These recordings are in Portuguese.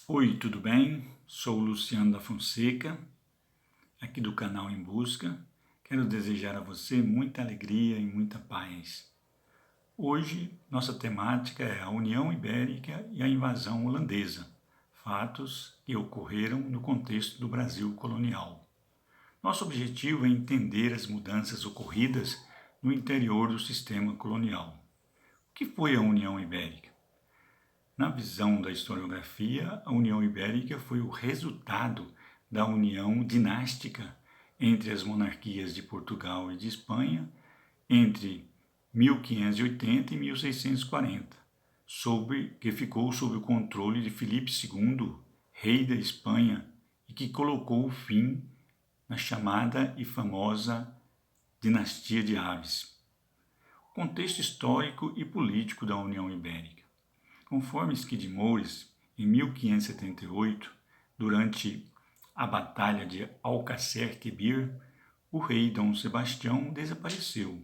Oi, tudo bem? Sou o Luciano da Fonseca, aqui do canal Em Busca. Quero desejar a você muita alegria e muita paz. Hoje, nossa temática é a União Ibérica e a invasão holandesa, fatos que ocorreram no contexto do Brasil colonial. Nosso objetivo é entender as mudanças ocorridas no interior do sistema colonial. O que foi a União Ibérica? Na visão da historiografia, a União Ibérica foi o resultado da união dinástica entre as monarquias de Portugal e de Espanha entre 1580 e 1640, que ficou sob o controle de Filipe II, rei da Espanha, e que colocou o fim na chamada e famosa Dinastia de Aves. O contexto histórico e político da União Ibérica. Conforme Skidmores, em 1578, durante a Batalha de Alcácer Quibir, o rei Dom Sebastião desapareceu.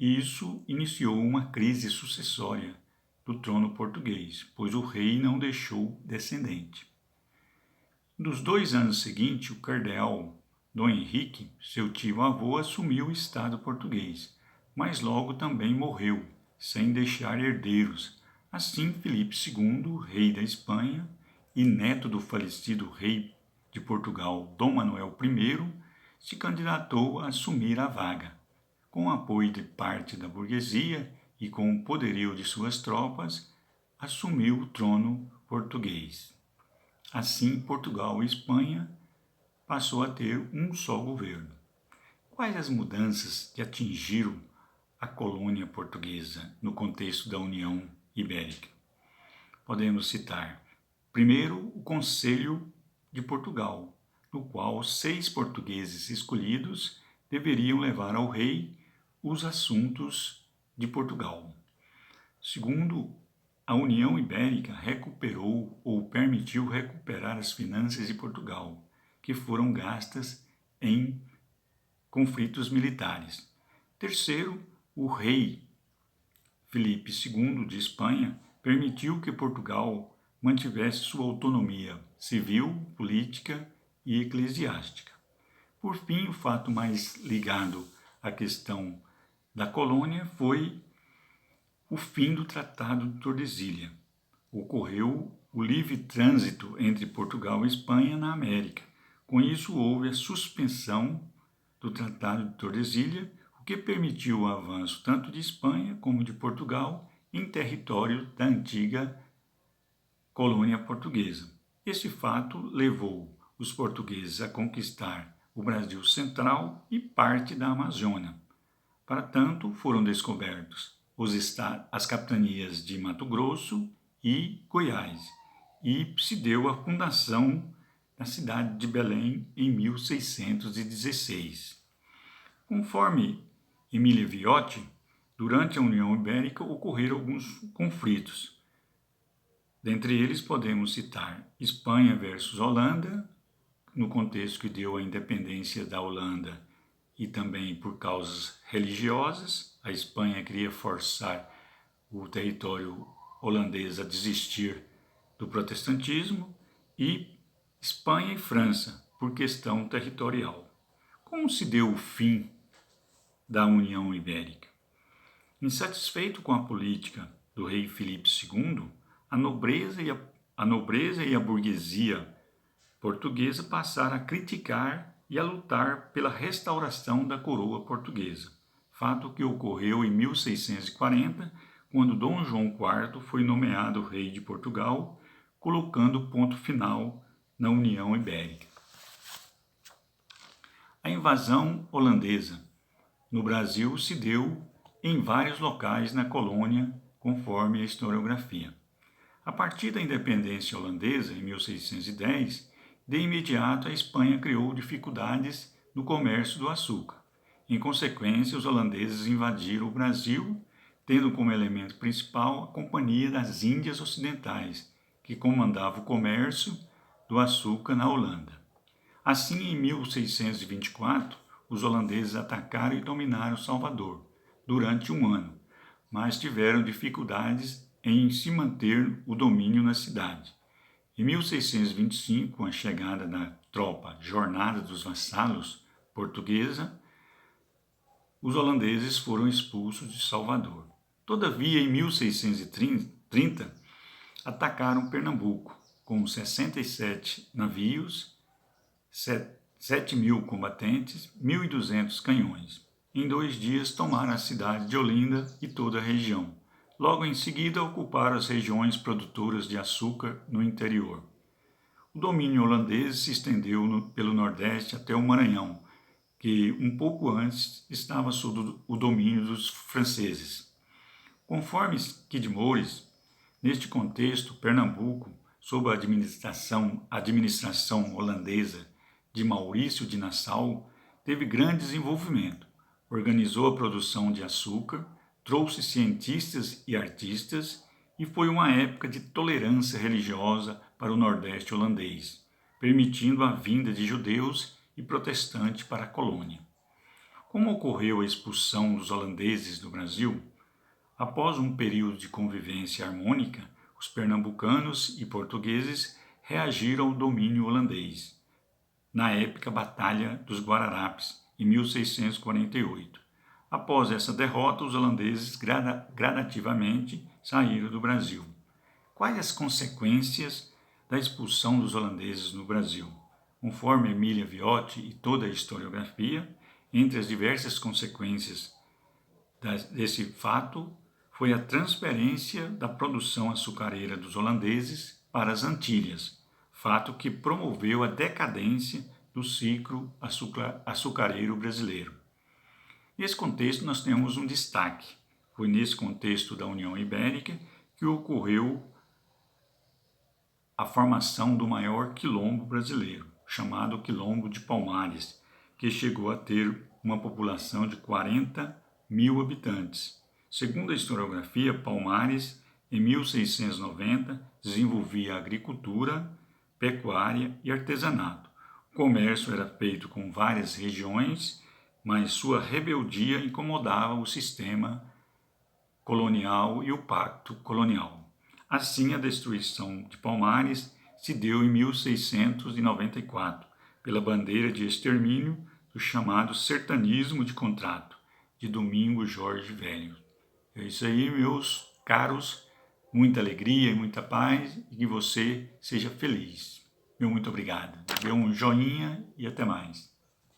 Isso iniciou uma crise sucessória do trono português, pois o rei não deixou descendente. Nos 2 anos seguintes, o cardeal Dom Henrique, seu tio-avô, assumiu o estado português, mas logo também morreu, sem deixar herdeiros. Assim, Filipe II, rei da Espanha e neto do falecido rei de Portugal, Dom Manuel I, se candidatou a assumir a vaga. Com o apoio de parte da burguesia e com o poderio de suas tropas, assumiu o trono português. Assim, Portugal e Espanha passou a ter um só governo. Quais as mudanças que atingiram a colônia portuguesa no contexto da União Ibérica? Podemos citar, primeiro, o Conselho de Portugal, no qual 6 portugueses escolhidos deveriam levar ao rei os assuntos de Portugal. Segundo, a União Ibérica recuperou ou permitiu recuperar as finanças de Portugal, que foram gastas em conflitos militares. Terceiro, o rei Filipe II de Espanha permitiu que Portugal mantivesse sua autonomia civil, política e eclesiástica. Por fim, o fato mais ligado à questão da colônia foi o fim do Tratado de Tordesilhas. Ocorreu o livre trânsito entre Portugal e Espanha na América. Com isso, houve a suspensão do Tratado de Tordesilhas, o que permitiu o avanço tanto de Espanha como de Portugal em território da antiga colônia portuguesa. Esse fato levou os portugueses a conquistar o Brasil Central e parte da Amazônia. Para tanto, foram descobertos as capitanias de Mato Grosso e Goiás, e se deu a fundação da cidade de Belém em 1616. Conforme Emília Viotti, durante a União Ibérica ocorreram alguns conflitos. Dentre eles podemos citar Espanha versus Holanda, no contexto que deu a independência da Holanda e também por causas religiosas. A Espanha queria forçar o território holandês a desistir do protestantismo, e Espanha e França por questão territorial. Como se deu o fim da União Ibérica? Insatisfeito com a política do rei Filipe II, a nobreza e a burguesia portuguesa passaram a criticar e a lutar pela restauração da coroa portuguesa, fato que ocorreu em 1640, quando Dom João IV foi nomeado rei de Portugal, colocando ponto final na União Ibérica. A invasão holandesa no Brasil se deu em vários locais na colônia, conforme a historiografia. A partir da independência holandesa, em 1610, de imediato a Espanha criou dificuldades no comércio do açúcar. Em consequência, os holandeses invadiram o Brasil, tendo como elemento principal a Companhia das Índias Ocidentais, que comandava o comércio do açúcar na Holanda. Assim, em 1624, os holandeses atacaram e dominaram Salvador durante um ano, mas tiveram dificuldades em se manter o domínio na cidade. Em 1625, com a chegada da tropa Jornada dos Vassalos portuguesa, os holandeses foram expulsos de Salvador. Todavia, em 1630, atacaram Pernambuco com 67 navios, 7.000 combatentes, 1.200 canhões. Em 2 dias tomaram a cidade de Olinda e toda a região. Logo em seguida ocuparam as regiões produtoras de açúcar no interior. O domínio holandês se estendeu pelo Nordeste até o Maranhão, que um pouco antes estava sob o domínio dos franceses. Conforme Skidmores, neste contexto, Pernambuco, sob a administração holandesa de Maurício de Nassau, teve grande desenvolvimento, organizou a produção de açúcar, trouxe cientistas e artistas e foi uma época de tolerância religiosa para o Nordeste holandês, permitindo a vinda de judeus e protestantes para a colônia. Como ocorreu a expulsão dos holandeses do Brasil? Após um período de convivência harmônica, os pernambucanos e portugueses reagiram ao domínio holandês, na épica Batalha dos Guararapes, em 1648. Após essa derrota, os holandeses gradativamente saíram do Brasil. Quais as consequências da expulsão dos holandeses no Brasil? Conforme Emília Viotti e toda a historiografia, entre as diversas consequências desse fato, foi a transferência da produção açucareira dos holandeses para as Antilhas, fato que promoveu a decadência do ciclo açucareiro brasileiro. Nesse contexto, nós temos um destaque. Foi nesse contexto da União Ibérica que ocorreu a formação do maior quilombo brasileiro, chamado Quilombo de Palmares, que chegou a ter uma população de 40.000 habitantes. Segundo a historiografia, Palmares, em 1690, desenvolvia agricultura, pecuária e artesanato. O comércio era feito com várias regiões, mas sua rebeldia incomodava o sistema colonial e o pacto colonial. Assim, a destruição de Palmares se deu em 1694, pela bandeira de extermínio do chamado sertanismo de contrato, de Domingos Jorge Velho. É isso aí, meus caros, muita alegria e muita paz e que você seja feliz. Meu muito obrigado. Dê um joinha e até mais.